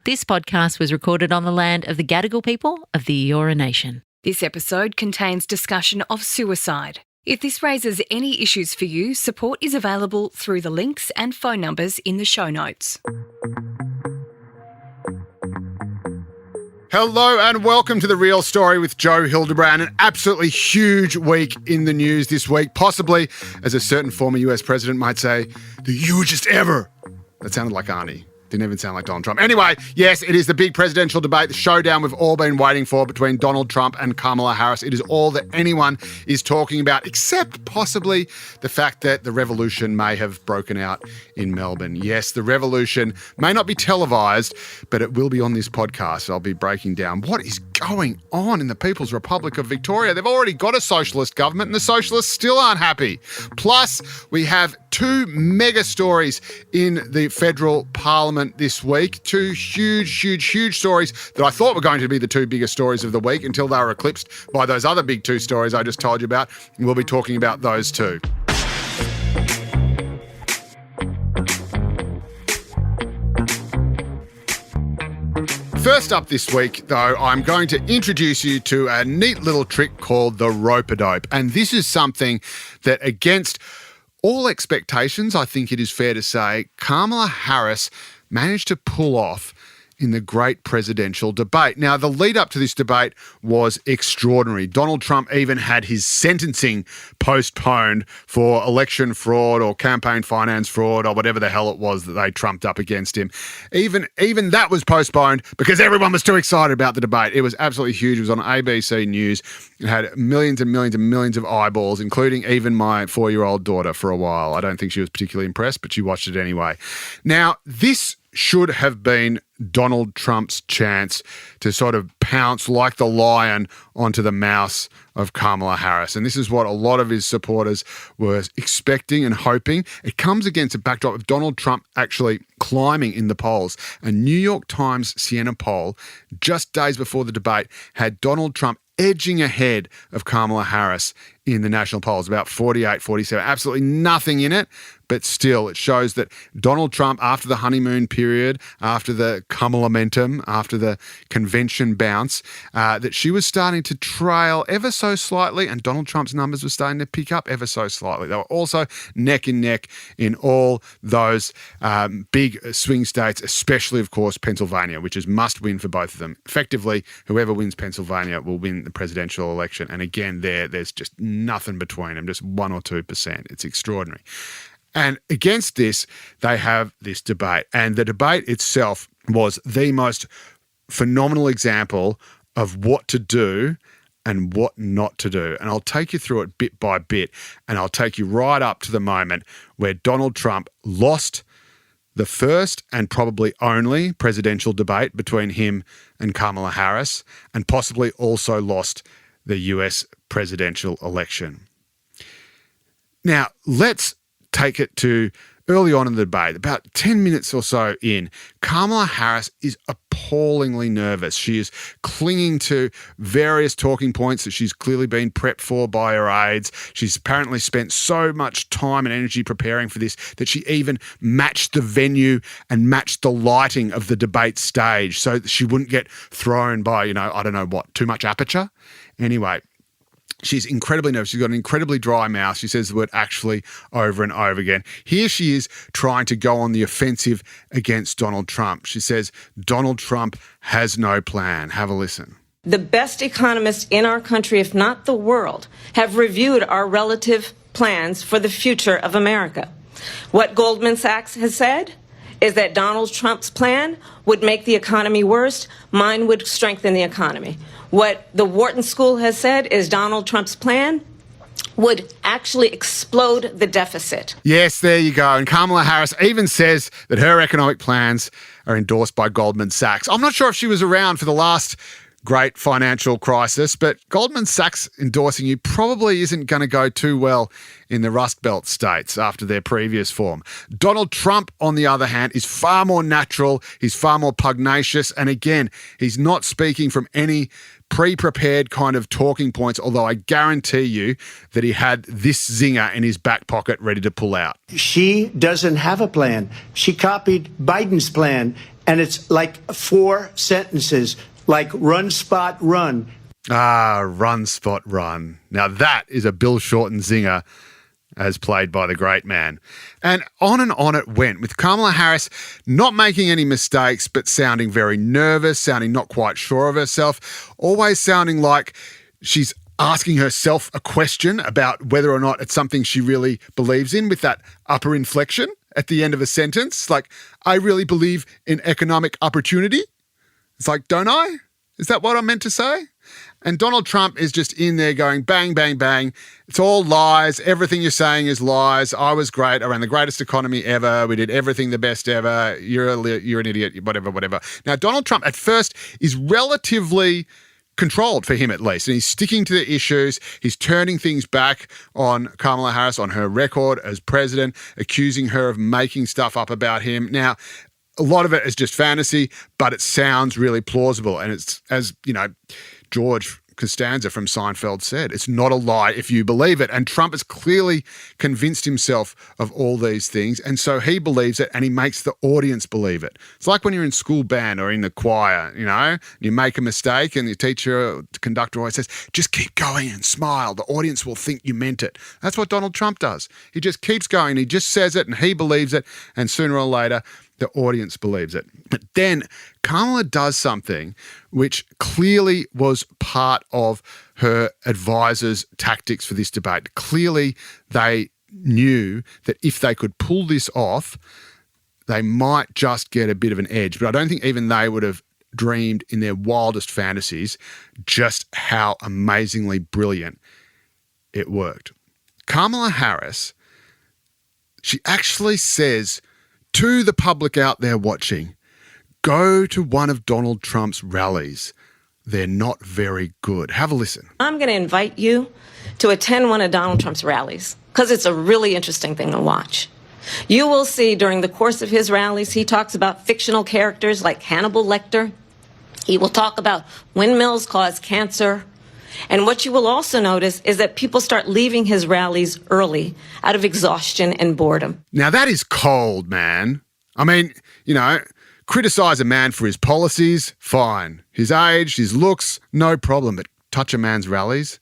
This podcast was recorded on the land of the Gadigal people of the Eora Nation. This episode contains discussion of suicide. If this raises any issues for you, support is available through the links and phone numbers in the show notes. Hello and welcome to The Real Story with Joe Hildebrand. An absolutely huge week in the news this week, possibly, as a certain former US president might say, the hugest ever. That sounded like Arnie. Didn't even sound like Donald Trump. Anyway, yes, it is the big presidential debate, the showdown we've all been waiting for between Donald Trump and Kamala Harris. It is all that anyone is talking about, except possibly the fact that the revolution may have broken out in Melbourne. Yes, the revolution may not be televised, but it will be on this podcast. I'll be breaking down what is going on in the People's Republic of Victoria. They've already got a socialist government and the socialists still aren't happy. Plus, we have two mega stories in the federal parliament this week. Two huge stories that I thought were going to be the two biggest stories of the week until they were eclipsed by those other big two stories I just told you about. And we'll be talking about those too. First up this week, though, I'm going to introduce you to a neat little trick called the rope-a-dope. And this is something that, against all expectations, I think it is fair to say, Kamala Harris managed to pull off in the great presidential debate. Now, the lead up to this debate was extraordinary. Donald Trump even had his sentencing postponed for election fraud or campaign finance fraud or whatever the hell it was that they trumped up against him. Even that was postponed because everyone was too excited about the debate. It was absolutely huge. It was on ABC News. It had millions and millions and millions of eyeballs, including even my 4-year-old daughter for a while. I don't think she was particularly impressed, but she watched it anyway. Now, this should have been Donald Trump's chance to sort of pounce like the lion onto the mouse of Kamala Harris. And this is what a lot of his supporters were expecting and hoping. It comes against a backdrop of Donald Trump actually climbing in the polls. A New York Times Siena poll just days before the debate had Donald Trump edging ahead of Kamala Harris in the national polls, about 48, 47. Absolutely nothing in it, but still it shows that Donald Trump, after the honeymoon period, after the Kamala-mentum, after the convention bounce, that she was starting to trail ever so slightly, and Donald Trump's numbers were starting to pick up ever so slightly. They were also neck and neck in all those big swing states, especially, of course, Pennsylvania, which is must win for both of them. Effectively, whoever wins Pennsylvania will win the presidential election. And again, there's just nothing between them, just 1 or 2%. It's extraordinary. And against this, they have this debate. And the debate itself was the most phenomenal example of what to do and what not to do. And I'll take you through it bit by bit, and I'll take you right up to the moment where Donald Trump lost the first and probably only presidential debate between him and Kamala Harris, and possibly also lost the US presidential election. Now, let's take it to early on in the debate, about 10 minutes or so in. Kamala Harris is appallingly nervous. She is clinging to various talking points that she's clearly been prepped for by her aides. She's apparently spent so much time and energy preparing for this that she even matched the venue and matched the lighting of the debate stage so that she wouldn't get thrown by, too much aperture. Anyway, she's incredibly nervous. She's got an incredibly dry mouth. She says the word actually over and over again. Here she is trying to go on the offensive against Donald Trump. She says Donald Trump has no plan. Have a listen. The best economists in our country, if not the world, have reviewed our relative plans for the future of America. What Goldman Sachs has said is that Donald Trump's plan would make the economy worse. Mine would strengthen the economy. What the Wharton School has said is Donald Trump's plan would actually explode the deficit. Yes, there you go. And Kamala Harris even says that her economic plans are endorsed by Goldman Sachs. I'm not sure if she was around for the last great financial crisis, but Goldman Sachs endorsing you probably isn't going to go too well in the Rust Belt states after their previous form. Donald Trump, on the other hand, is far more natural. He's far more pugnacious. And again, he's not speaking from any pre-prepared kind of talking points, although I guarantee you that he had this zinger in his back pocket ready to pull out. She doesn't have a plan. She copied Biden's plan, and it's like 4 sentences, like run, spot, run. Ah, run, spot, run. Now that is a Bill Shorten zinger, as played by the great man. And on it went, with Kamala Harris not making any mistakes, but sounding very nervous, sounding not quite sure of herself, always sounding like she's asking herself a question about whether or not it's something she really believes in, with that upper inflection at the end of a sentence. Like, I really believe in economic opportunity. It's like, don't I? Is that what I'm meant to say? And Donald Trump is just in there going bang, bang, bang. It's all lies. Everything you're saying is lies. I was great. I ran the greatest economy ever. We did everything the best ever. You're an idiot, whatever. Now, Donald Trump at first is relatively controlled, for him at least, and he's sticking to the issues. He's turning things back on Kamala Harris, on her record as president, accusing her of making stuff up about him. Now, a lot of it is just fantasy, but it sounds really plausible. And it's, as you know, George Costanza from Seinfeld said, it's not a lie if you believe it. And Trump has clearly convinced himself of all these things. And so he believes it, and he makes the audience believe it. It's like when you're in school band or in the choir, you know, you make a mistake and the teacher, the conductor always says, just keep going and smile. The audience will think you meant it. That's what Donald Trump does. He just keeps going. He just says it and he believes it. And sooner or later, the audience believes it. But then Kamala does something which clearly was part of her advisors' tactics for this debate. Clearly, they knew that if they could pull this off, they might just get a bit of an edge. But I don't think even they would have dreamed in their wildest fantasies just how amazingly brilliant it worked. Kamala Harris, she actually says to the public out there watching, go to one of Donald Trump's rallies. They're not very good. Have a listen. I'm going to invite you to attend one of Donald Trump's rallies because it's a really interesting thing to watch. You will see during the course of his rallies, he talks about fictional characters like Hannibal Lecter. He will talk about windmills cause cancer. And what you will also notice is that people start leaving his rallies early out of exhaustion and boredom. Now that is cold, man. I mean, you know, criticize a man for his policies, fine. His age, his looks, no problem. But touch a man's rallies?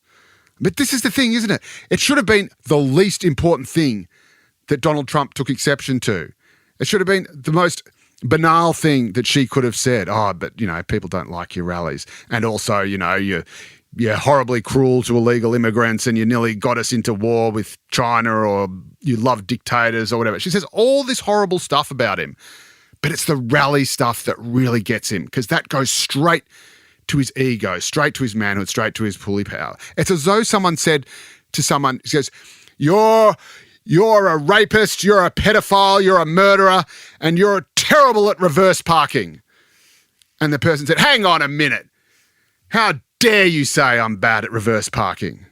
But this is the thing, isn't it? It should have been the least important thing that Donald Trump took exception to. It should have been the most banal thing that she could have said. Oh, but, you know, people don't like your rallies. And also, you know, you're horribly cruel to illegal immigrants and you nearly got us into war with China, or you love dictators or whatever. She says all this horrible stuff about him, but it's the rally stuff that really gets him, because that goes straight to his ego, straight to his manhood, straight to his pulley power. It's as though someone said to someone, she goes, you're a rapist, you're a pedophile, you're a murderer, and you're terrible at reverse parking. And the person said, hang on a minute. How dare you say I'm bad at reverse parking?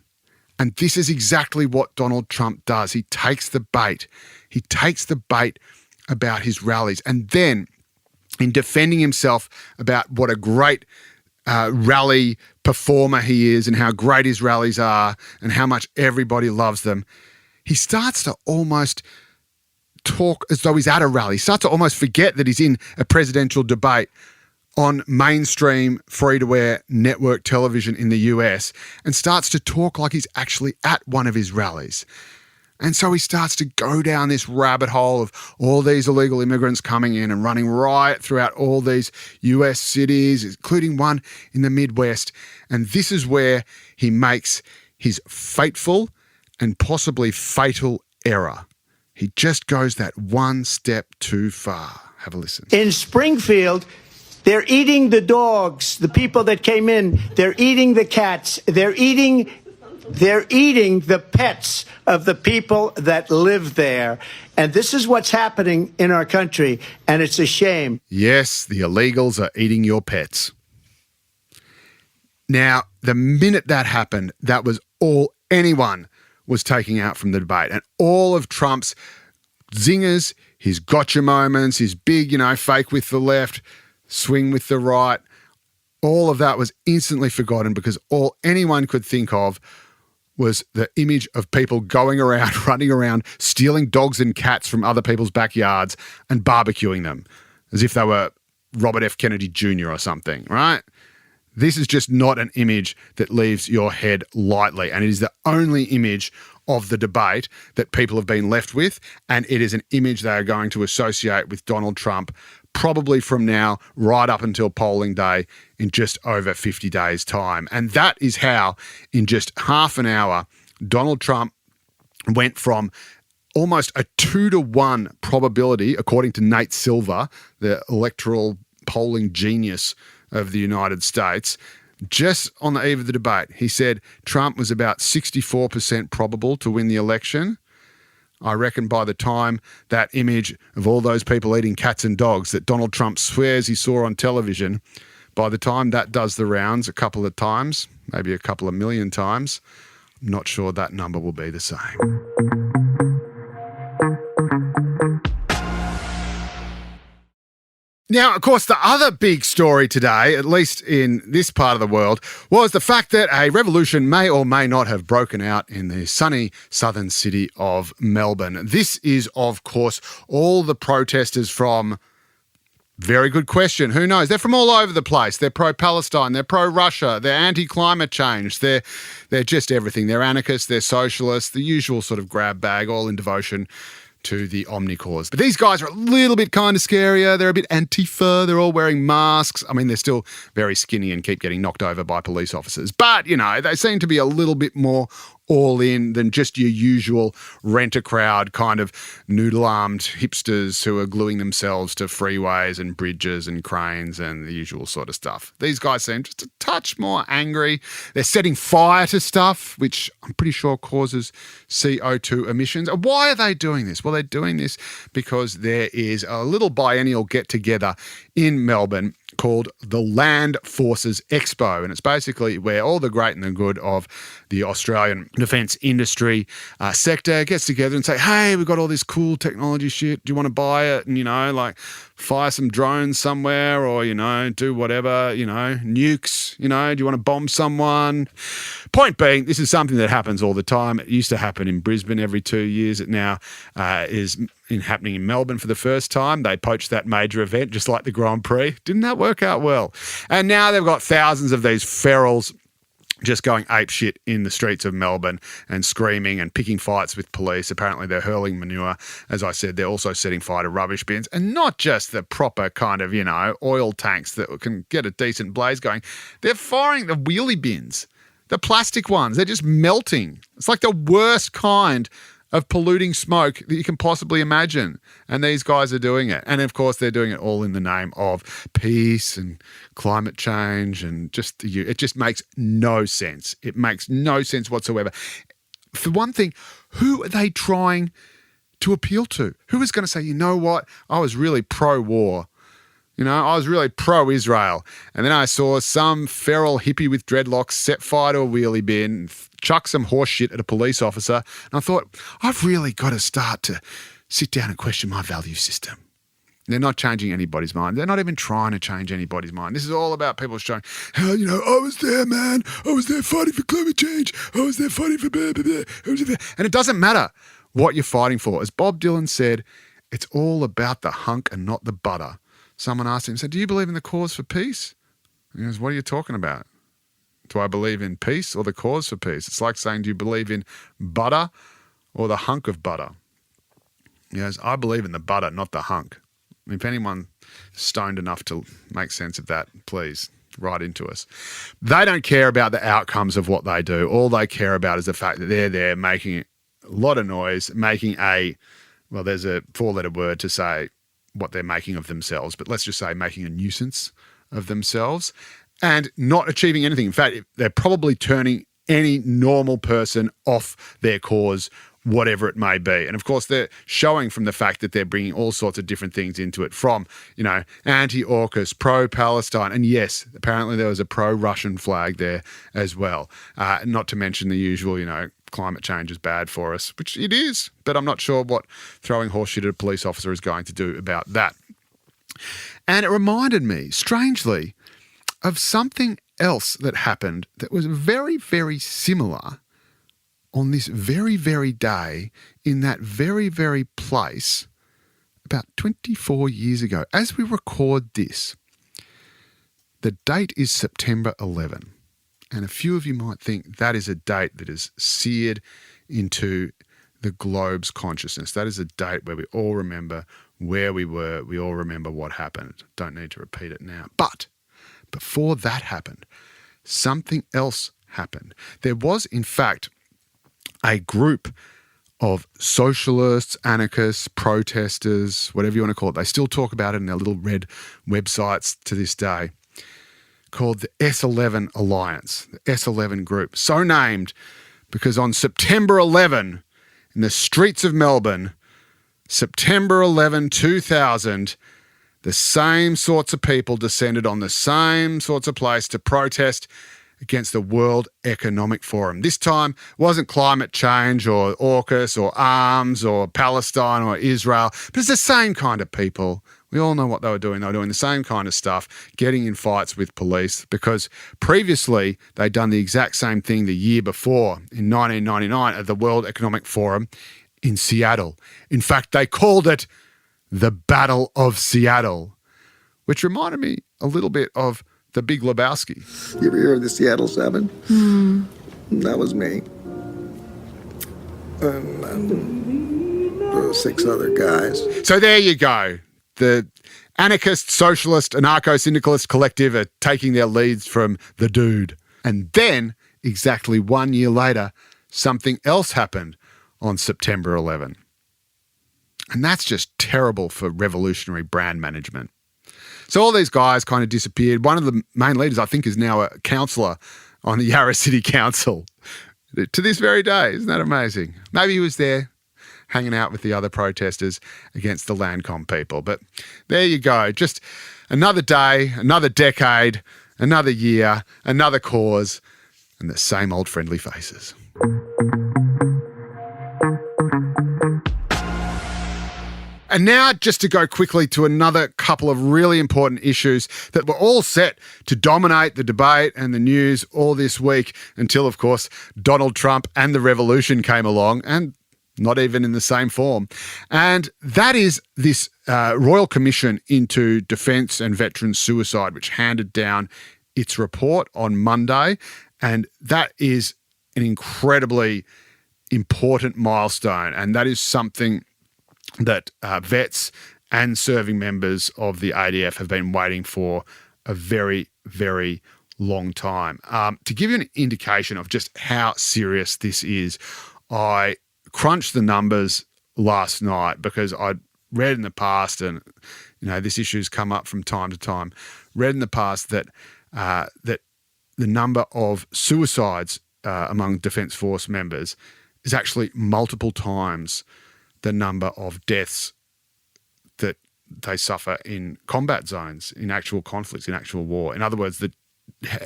And this is exactly what Donald Trump does. He takes the bait. He takes the bait about his rallies. And then in defending himself about what a great rally performer he is and how great his rallies are and how much everybody loves them, he starts to almost talk as though he's at a rally. He starts to almost forget that he's in a presidential debate on mainstream free-to-air network television in the US, and starts to talk like he's actually at one of his rallies. And so he starts to go down this rabbit hole of all these illegal immigrants coming in and running riot throughout all these US cities, including one in the Midwest. And this is where he makes his fateful and possibly fatal error. He just goes that one step too far. Have a listen. In Springfield, they're eating the dogs, the people that came in. They're eating the cats. They're eating the pets of the people that live there. And this is what's happening in our country, and it's a shame. Yes, the illegals are eating your pets. Now, the minute that happened, that was all anyone was taking out from the debate. And all of Trump's zingers, his gotcha moments, his big, fake with the left, swing with the right, all of that was instantly forgotten, because all anyone could think of was the image of people going around, running around, stealing dogs and cats from other people's backyards and barbecuing them as if they were Robert F. Kennedy Jr. or something, right? This is just not an image that leaves your head lightly, and it is the only image of the debate that people have been left with, and it is an image they are going to associate with Donald Trump probably from now right up until polling day in just over 50 days' time. And that is how, in just half an hour, Donald Trump went from almost a 2-to-1 probability, according to Nate Silver, the electoral polling genius of the United States, just on the eve of the debate. He said Trump was about 64% probable to win the election. I reckon by the time that image of all those people eating cats and dogs that Donald Trump swears he saw on television, by the time that does the rounds a couple of times, maybe a couple of million times, I'm not sure that number will be the same. Now, of course, the other big story today, at least in this part of the world, was the fact that a revolution may or may not have broken out in the sunny southern city of Melbourne. This is, of course, all the protesters from, very good question, who knows? They're from all over the place. They're pro-Palestine, they're pro-Russia, they're anti-climate change, they're just everything. They're anarchists, they're socialists, the usual sort of grab bag, all in devotion to the Omnicause. But these guys are a little bit kind of scarier. They're a bit Antifa. They're all wearing masks. I mean, they're still very skinny and keep getting knocked over by police officers. But, you know, they seem to be a little bit more all in than just your usual rent-a-crowd kind of noodle-armed hipsters who are gluing themselves to freeways and bridges and cranes and the usual sort of stuff. These guys seem just a touch more angry. They're setting fire to stuff, which I'm pretty sure causes CO2 emissions. Why are they doing this? Well, they're doing this because there is a little biennial get-together in Melbourne called the Land Forces Expo. And it's basically where all the great and the good of the Australian defence industry sector gets together and say, hey, we've got all this cool technology shit. Do you want to buy it? And, you know, like fire some drones somewhere or, you know, do whatever, you know, nukes, you know, do you want to bomb someone? Point being, this is something that happens all the time. It used to happen in Brisbane every 2 years. It now is happening in Melbourne for the first time. They poached that major event just like the Grand Prix. Didn't that work out well? And now they've got thousands of these ferals just going apeshit in the streets of Melbourne and screaming and picking fights with police. Apparently they're hurling manure. As I said, they're also setting fire to rubbish bins, and not just the proper kind of, you know, oil tanks that can get a decent blaze going. They're firing the wheelie bins, the plastic ones. They're just melting. It's like the worst kind of polluting smoke that you can possibly imagine. And these guys are doing it. And of course, they're doing it all in the name of peace and climate change and it just makes no sense. It makes no sense whatsoever. For one thing, who are they trying to appeal to? Who is going to say, you know what, I was really pro-war. You know, I was really pro-Israel. And then I saw some feral hippie with dreadlocks set fire to a wheelie bin, chuck some horse shit at a police officer. And I thought, I've really got to start to sit down and question my value system. They're not changing anybody's mind. They're not even trying to change anybody's mind. This is all about people showing, oh, you know, I was there, man. I was there fighting for climate change. I was there fighting for blah, blah, blah. And it doesn't matter what you're fighting for. As Bob Dylan said, it's all about the hunk and not the butter. Someone asked him, said, do you believe in the cause for peace? And he goes, what are you talking about? Do I believe in peace or the cause for peace? It's like saying, do you believe in butter or the hunk of butter? He goes, I believe in the butter, not the hunk. If anyone stoned enough to make sense of that, please write into us. They don't care about the outcomes of what they do. All they care about is the fact that they're there making a lot of noise, making there's a four-letter word to say what they're making of themselves, but let's just say making a nuisance of themselves and not achieving anything. In fact, they're probably turning any normal person off their cause, whatever it may be. And of course, they're showing from the fact that they're bringing all sorts of different things into it, from, you know, anti-AUKUS, pro-Palestine, and yes, apparently there was a pro-Russian flag there as well. Not to mention the usual, you know, climate change is bad for us, which it is, but I'm not sure what throwing horseshit at a police officer is going to do about that. And it reminded me, strangely, of something else that happened that was very, very similar on this very, very day in that very, very place about 24 years ago. As we record this, The date is September 11. And a few of you might think that is a date that is seared into the globe's consciousness. That is a date where we all remember where we were. We all remember what happened. Don't need to repeat it now. But before that happened, something else happened. There was, in fact, a group of socialists, anarchists, protesters, whatever you want to call it. They still talk about it in their little red websites to this day, called the S11 Alliance, the S11 group. So named because on September 11, in the streets of Melbourne, September 11, 2000, the same sorts of people descended on the same sorts of place to protest against the World Economic Forum. This time it wasn't climate change or AUKUS or arms or Palestine or Israel, but it's the same kind of people. We all know what they were doing. They were doing the same kind of stuff, getting in fights with police, because previously they'd done the exact same thing the year before, in 1999, at the World Economic Forum in Seattle. In fact, they called it the Battle of Seattle, which reminded me a little bit of The Big Lebowski. You ever hear of the Seattle Seven? That was me. There were 6 other guys. So there you go. The anarchist, socialist, anarcho-syndicalist collective are taking their leads from the dude. And then, exactly 1 year later, something else happened on September 11. And that's just terrible for revolutionary brand management. So all these guys kind of disappeared. One of the main leaders, I think, is now a councillor on the Yarra City Council to this very day. Isn't that amazing? Maybe he was there hanging out with the other protesters against the Landcom people. But there you go. Just another day, another decade, another year, another cause, and the same old friendly faces. And now, just to go quickly to another couple of really important issues that were all set to dominate the debate and the news all this week until, of course, Donald Trump and the revolution came along, and not even in the same form. And that is this Royal Commission into Defence and Veterans Suicide, which handed down its report on Monday. And that is an incredibly important milestone. And that is something that vets and serving members of the ADF have been waiting for a very, very long time. To give you an indication of just how serious this is, I crunched the numbers last night because I'd read in the past, and this issue's come up from time to time, read in the past that that the number of suicides among Defence Force members is actually multiple times the number of deaths that they suffer in combat zones, in actual conflicts, in actual war. In other words,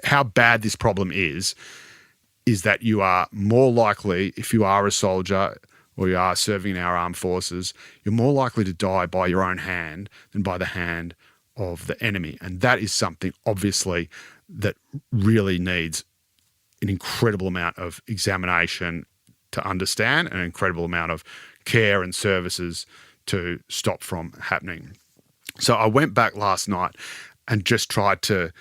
how bad this problem is that you are more likely, if you are a soldier or you are serving in our armed forces, you're more likely to die by your own hand than by the hand of the enemy. And that is something, obviously, that really needs an incredible amount of examination to understand, and an incredible amount of care and services to stop from happening. So I went back last night and just tried to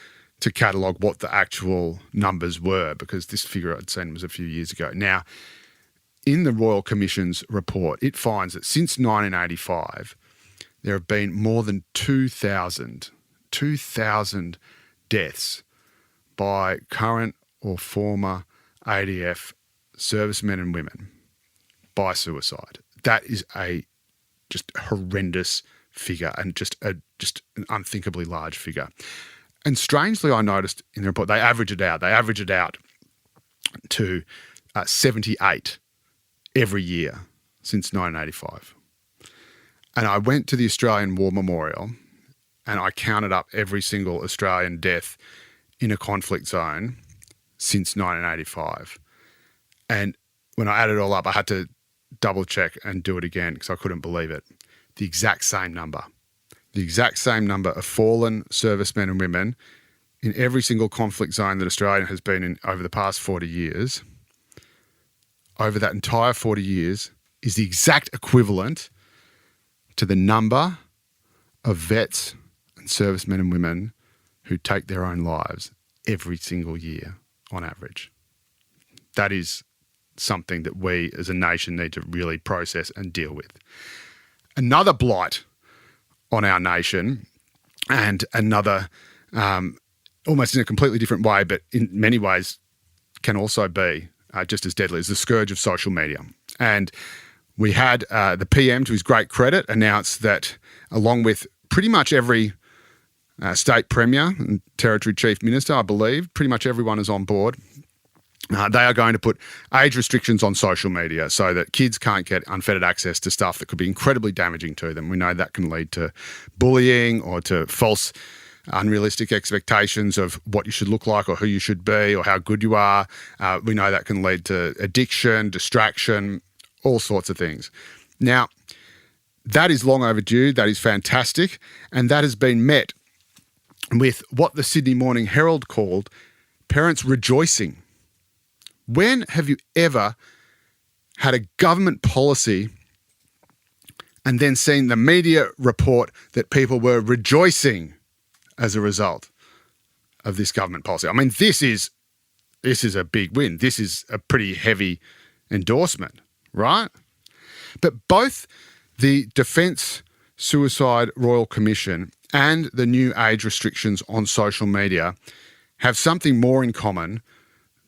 catalogue what the actual numbers were, because this figure I'd seen was a few years ago. Now, in the Royal Commission's report, it finds that since 1985, there have been more than 2,000 deaths by current or former ADF servicemen and women by suicide. That is a just horrendous figure, and just an unthinkably large figure. And strangely, I noticed in the report, they average it out. They average it out to 78 every year since 1985. And I went to the Australian War Memorial and I counted up every single Australian death in a conflict zone since 1985. And when I added it all up, I had to double check and do it again because I couldn't believe it. The exact same number of fallen servicemen and women in every single conflict zone that Australia has been in over the past 40 years, over that entire 40 years, is the exact equivalent to the number of vets and servicemen and women who who take their own lives every single year on average. That is something that we as a nation need to really process and deal with. Another blight on our nation, and another almost in a completely different way, but in many ways can also be just as deadly, is the scourge of social media. And we had the PM, to his great credit, announce that along with pretty much every state premier and territory chief minister, I believe, pretty much everyone is on board. They are going to put age restrictions on social media so that kids can't get unfettered access to stuff that could be incredibly damaging to them. We know that can lead to bullying or to false, unrealistic expectations of what you should look like or who you should be or how good you are. We know that can lead to addiction, distraction, all sorts of things. Now, that is long overdue. That is fantastic. And that has been met with what the Sydney Morning Herald called parents rejoicing. When have you ever had a government policy and then seen the media report that people were rejoicing as a result of this government policy? I mean, this is a big win. This is a pretty heavy endorsement, right? But both the Defence Suicide Royal Commission and the new age restrictions on social media have something more in common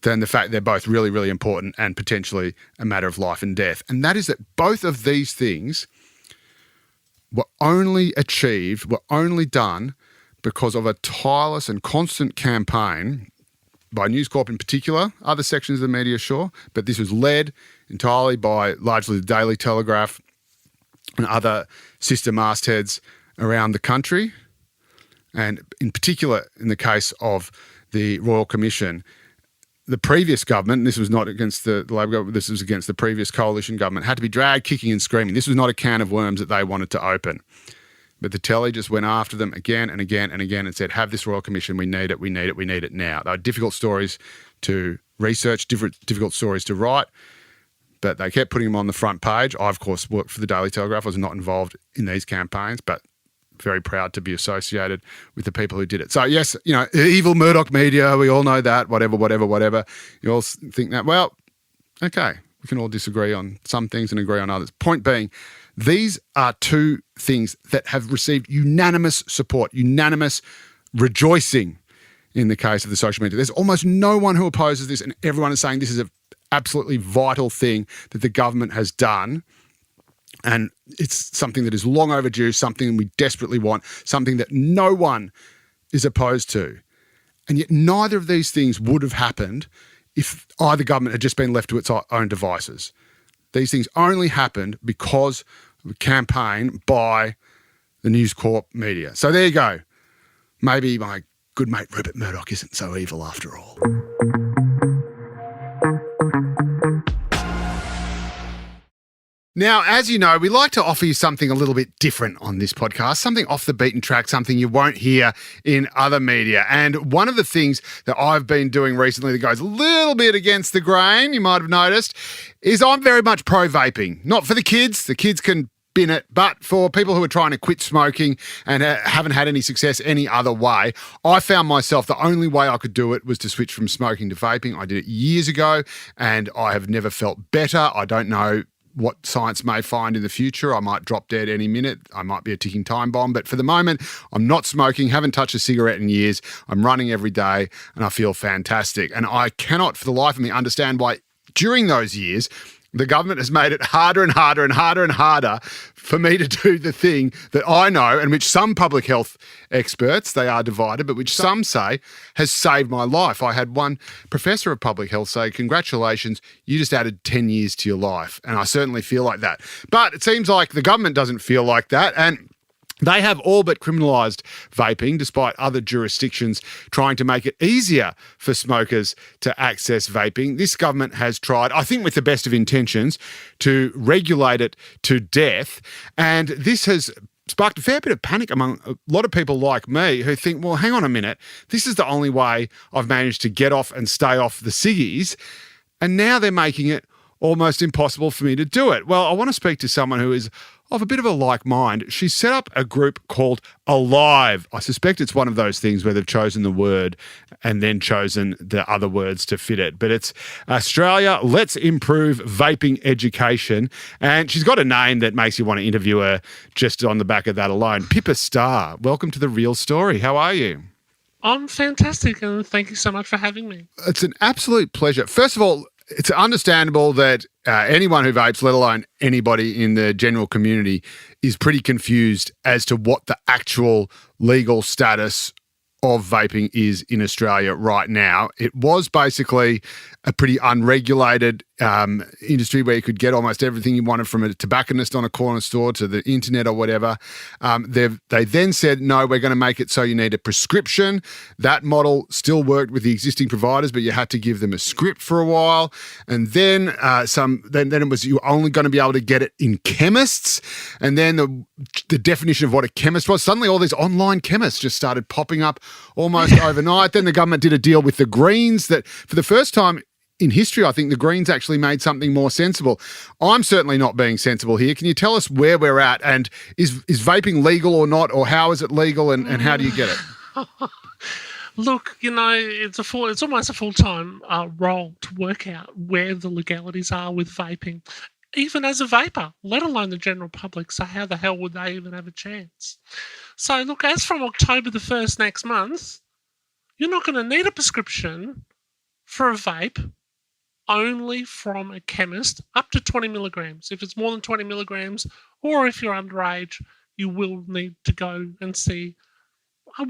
than the fact they're both really, really important and potentially a matter of life and death. And that is that both of these things were only achieved, were only done because of a tireless and constant campaign by News Corp in particular, other sections of the media, sure, but this was led entirely by largely the Daily Telegraph and other sister mastheads around the country. And in particular, in the case of the Royal Commission, the previous government, and this was not against the Labor government, this was against the previous coalition government, had to be dragged kicking and screaming. This was not a can of worms that they wanted to open. But the telly just went after them again and again and again and said, have this Royal Commission, we need it, we need it, we need it now. They were difficult stories to research, difficult stories to write, but they kept putting them on the front page. I, of course, worked for the Daily Telegraph. I was not involved in these campaigns, but very proud to be associated with the people who did it. So yes, you know, evil Murdoch media, we all know that, whatever. You all think that, well, okay, we can all disagree on some things and agree on others. Point being, these are two things that have received unanimous support, unanimous rejoicing in the case of the social media. There's almost no one who opposes this, and everyone is saying this is an absolutely vital thing that the government has done. And it's something that is long overdue, something we desperately want, something that no one is opposed to. And yet neither of these things would have happened if either government had just been left to its own devices. These things only happened because of a campaign by the News Corp media. So there you go. Maybe my good mate Rupert Murdoch isn't so evil after all. Now, as you know, we like to offer you something a little bit different on this podcast, something off the beaten track, something you won't hear in other media. And one of the things that I've been doing recently that goes a little bit against the grain, you might have noticed, is I'm very much pro-vaping. Not for the kids can bin it, but for people who are trying to quit smoking and haven't had any success any other way. I found myself the only way I could do it was to switch from smoking to vaping. I did it years ago and I have never felt better. I don't know what science may find in the future. I might drop dead any minute. I might be a ticking time bomb. But for the moment, I'm not smoking, haven't touched a cigarette in years. I'm running every day and I feel fantastic. And I cannot for the life of me understand why during those years, the government has made it harder and harder and harder and harder for me to do the thing that I know and which some public health experts, they are divided, but which some say has saved my life. I had one professor of public health say, congratulations, you just added 10 years to your life. And I certainly feel like that. But it seems like the government doesn't feel like that. And they have all but criminalised vaping, despite other jurisdictions trying to make it easier for smokers to access vaping. This government has tried, I think with the best of intentions, to regulate it to death. And this has sparked a fair bit of panic among a lot of people like me who think, well, hang on a minute, this is the only way I've managed to get off and stay off the ciggies. And now they're making it almost impossible for me to do it. Well, I want to speak to someone who is of a bit of a like mind. She set up a group called Alive. I suspect it's one of those things where they've chosen the word and then chosen the other words to fit it. But it's Australia, Let's Improve Vaping Education. And she's got a name that makes you want to interview her just on the back of that alone. Pippa Starr, welcome to The Real Story. How are you? I'm fantastic, and thank you so much for having me. It's an absolute pleasure. First of all, it's understandable that anyone who vapes, let alone anybody in the general community, is pretty confused as to what the actual legal status of vaping is in Australia right now. It was basically a pretty unregulated industry where you could get almost everything you wanted, from a tobacconist on a corner store to the internet or whatever. They then said, no, we're going to make it so you need a prescription. That model still worked with the existing providers, but you had to give them a script for a while. And then then it was you were only going to be able to get it in chemists. And then the definition of what a chemist was, suddenly all these online chemists just started popping up almost overnight. Then the government did a deal with the Greens that for the first time in history, I think the Greens actually made something more sensible. I'm certainly not being sensible here. Can you tell us where we're at, and is vaping legal or not, or how is it legal, and how do you get it? Look, it's almost a full-time role to work out where the legalities are with vaping, even as a vapor, let alone the general public. So how the hell would they even have a chance? So look, as from October the 1st next month, you're not going to need a prescription for a vape only from a chemist up to 20 milligrams. If it's more than 20 milligrams, or if you're underage, you will need to go and see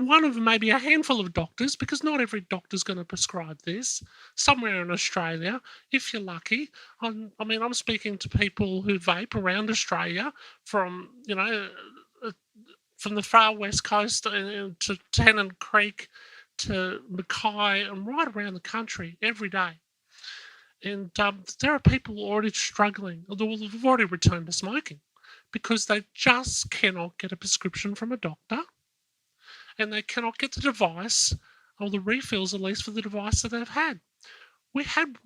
one of maybe a handful of doctors, because not every doctor's going to prescribe this. Somewhere in Australia, if you're lucky. I'm speaking to people who vape around Australia from the far west coast to Tennant Creek to Mackay and right around the country every day. And there are people already struggling, although they've already returned to smoking, because they just cannot get a prescription from a doctor, and they cannot get the device, or the refills at least, for the device that they've had. We had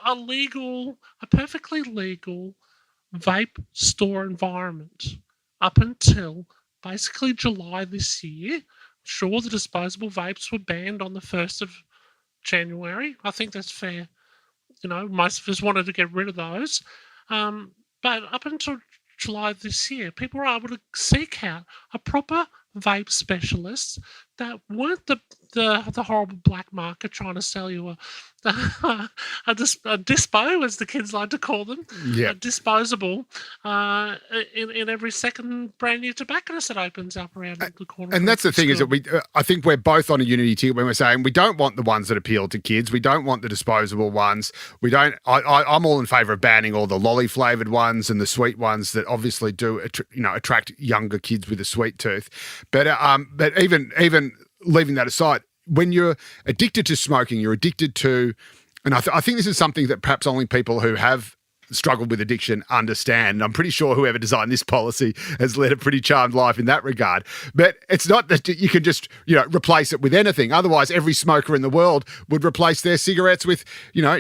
a perfectly legal vape store environment up until basically July this year. Sure, the disposable vapes were banned on the 1st of January. I think that's fair. Most of us wanted to get rid of those. But up until July this year, people were able to seek out a proper vape specialist that weren't the horrible black market trying to sell you a dispo, as the kids like to call them, a disposable in every second brand new tobacconist that opens up around the corner. And that's the thing, is that I think we're both on a unity tier when we're saying we don't want the ones that appeal to kids. We don't want the disposable ones. I'm all in favour of banning all the lolly flavoured ones and the sweet ones that obviously do attract younger kids with a sweet tooth. But even leaving that aside, when you're addicted to smoking, you're addicted to, and I think this is something that perhaps only people who have struggled with addiction understand. And I'm pretty sure whoever designed this policy has led a pretty charmed life in that regard. But it's not that you can just, replace it with anything. Otherwise, every smoker in the world would replace their cigarettes with,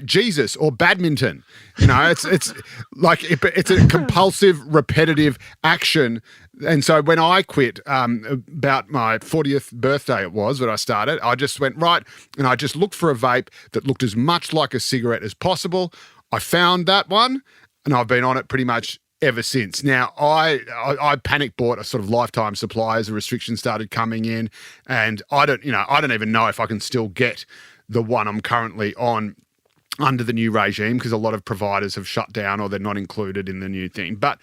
Jesus or badminton. It's like it's a compulsive, repetitive action. And so when I quit, about my 40th birthday it was when I started, I just went, right, and I just looked for a vape that looked as much like a cigarette as possible. I found that one, and I've been on it pretty much ever since. Now, I panic bought a sort of lifetime supply as the restrictions started coming in, and I don't even know if I can still get the one I'm currently on under the new regime, because a lot of providers have shut down or they're not included in the new thing. But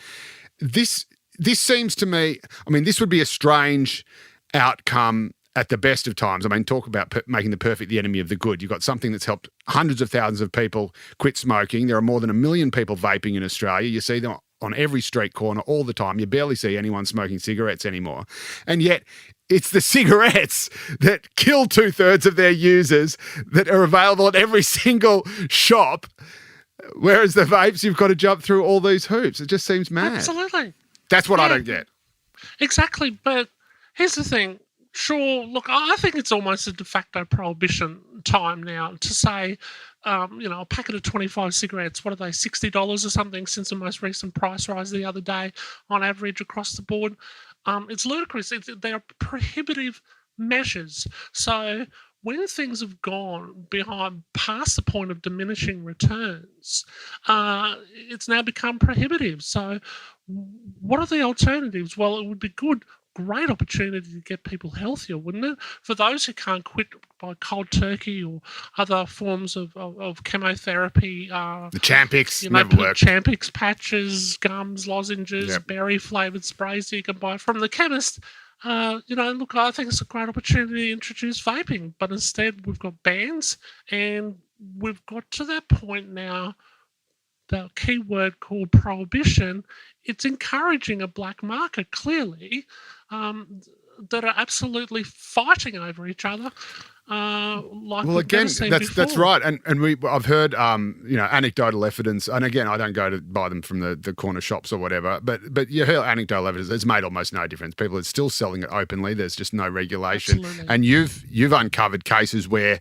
this seems to me, this would be a strange outcome at the best of times. Talk about making the perfect the enemy of the good. You've got something that's helped hundreds of thousands of people quit smoking. There are more than 1 million people vaping in Australia. You see them on every street corner all the time. You barely see anyone smoking cigarettes anymore. And yet it's the cigarettes that kill 2/3 of their users that are available at every single shop, whereas the vapes, you've got to jump through all these hoops. It just seems mad. Absolutely. That's what I don't get. Exactly. But here's the thing. Sure, look, I think it's almost a de facto prohibition time now to say a packet of 25 cigarettes, what are they, $60 or something since the most recent price rise the other day on average across the board. It's ludicrous. They are prohibitive measures. So when things have gone past the point of diminishing returns, it's now become prohibitive. So what are the alternatives? Well, it would be great opportunity to get people healthier, wouldn't it? For those who can't quit by cold turkey or other forms of chemotherapy. The Champix never worked. Champix patches, gums, lozenges, berry-flavoured sprays that you can buy from the chemist. Look, I think it's a great opportunity to introduce vaping, but instead we've got bans, and we've got to that point now, the key word called prohibition. It's encouraging a black market, clearly, that are absolutely fighting over each other. That's right, and I've heard anecdotal evidence, and again, I don't go to buy them from the corner shops or whatever, but you hear anecdotal evidence. It's made almost no difference. People are still selling it openly. There's just no regulation. Absolutely. And you've uncovered cases where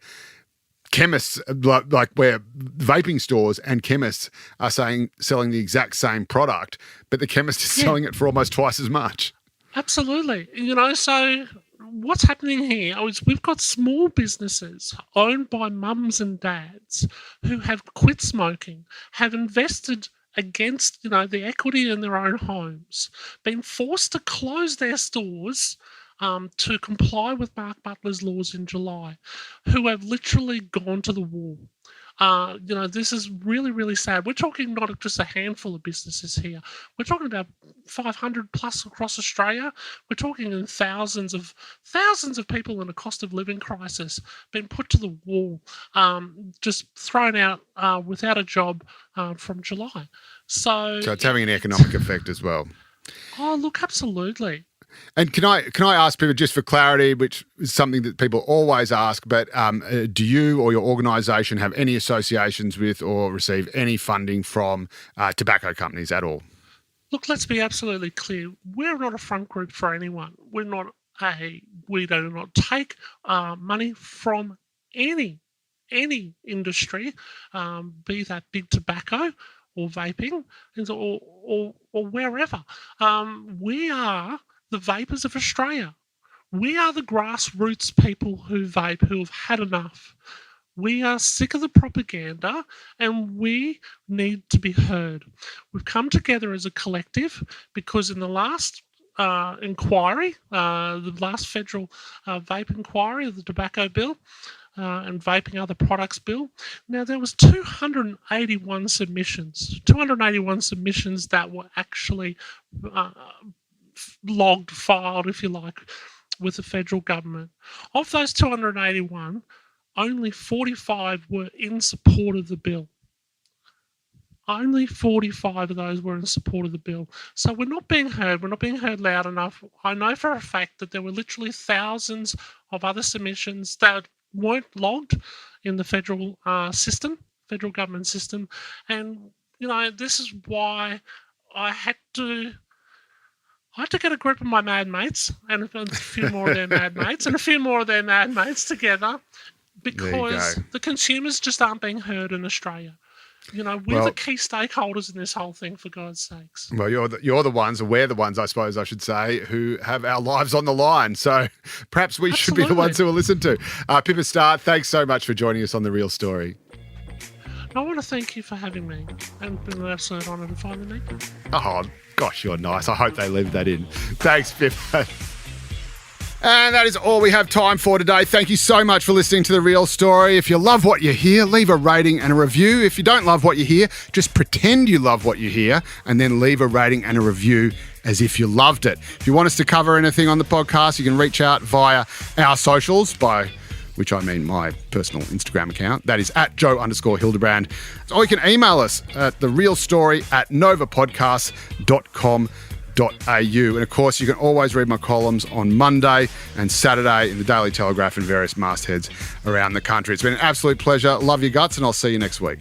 chemists, like where vaping stores and chemists are selling the exact same product, but the chemist is selling it for almost twice as much. Absolutely. So what's happening here is we've got small businesses owned by mums and dads who have quit smoking, have invested against, the equity in their own homes, been forced to close their stores to comply with Mark Butler's laws in July, who have literally gone to the wall. This is really, really sad. We're talking not just a handful of businesses here. We're talking about 500 plus across Australia. We're talking in thousands of people in a cost of living crisis being put to the wall, just thrown out without a job from July. So it's having an economic effect as well. Oh, look, absolutely. And can I ask people, just for clarity, which is something that people always ask, but do you or your organisation have any associations with or receive any funding from tobacco companies at all? Look, let's be absolutely clear. We're not a front group for anyone. We do not take money from any industry, be that big tobacco or vaping or wherever. We are the vapers of Australia. We are the grassroots people who vape, who have had enough. We are sick of the propaganda and we need to be heard. We've come together as a collective because in the last inquiry, the last federal vape inquiry of the tobacco bill and vaping other products bill, now there was 281 submissions that were actually filed, if you like, with the federal government. Of those 281, only 45 were in support of the bill. Only 45 of those were in support of the bill. So we're not being heard. We're not being heard loud enough. I know for a fact that there were literally thousands of other submissions that weren't logged in the federal government system. And, this is why I had to get a group of my mad mates and a few more of their mad mates and a few more of their mad mates together, because the consumers just aren't being heard in Australia. We're the key stakeholders in this whole thing, for God's sakes. Well, you're the ones, or we're the ones, I suppose I should say, who have our lives on the line. So perhaps we should be the ones who are listened to. Pippa Starr, thanks so much for joining us on The Real Story. I want to thank you for having me, and it's been an absolute honour to finally meet you. Oh, gosh, you're nice. I hope they leave that in. Thanks, Pippa. And that is all we have time for today. Thank you so much for listening to The Real Story. If you love what you hear, leave a rating and a review. If you don't love what you hear, just pretend you love what you hear and then leave a rating and a review as if you loved it. If you want us to cover anything on the podcast, you can reach out via our socials, by which I mean my personal Instagram account. That is at Joe_Hildebrand. Or you can email us at therealstory@novapodcasts.com.au. And of course, you can always read my columns on Monday and Saturday in the Daily Telegraph and various mastheads around the country. It's been an absolute pleasure. Love your guts, and I'll see you next week.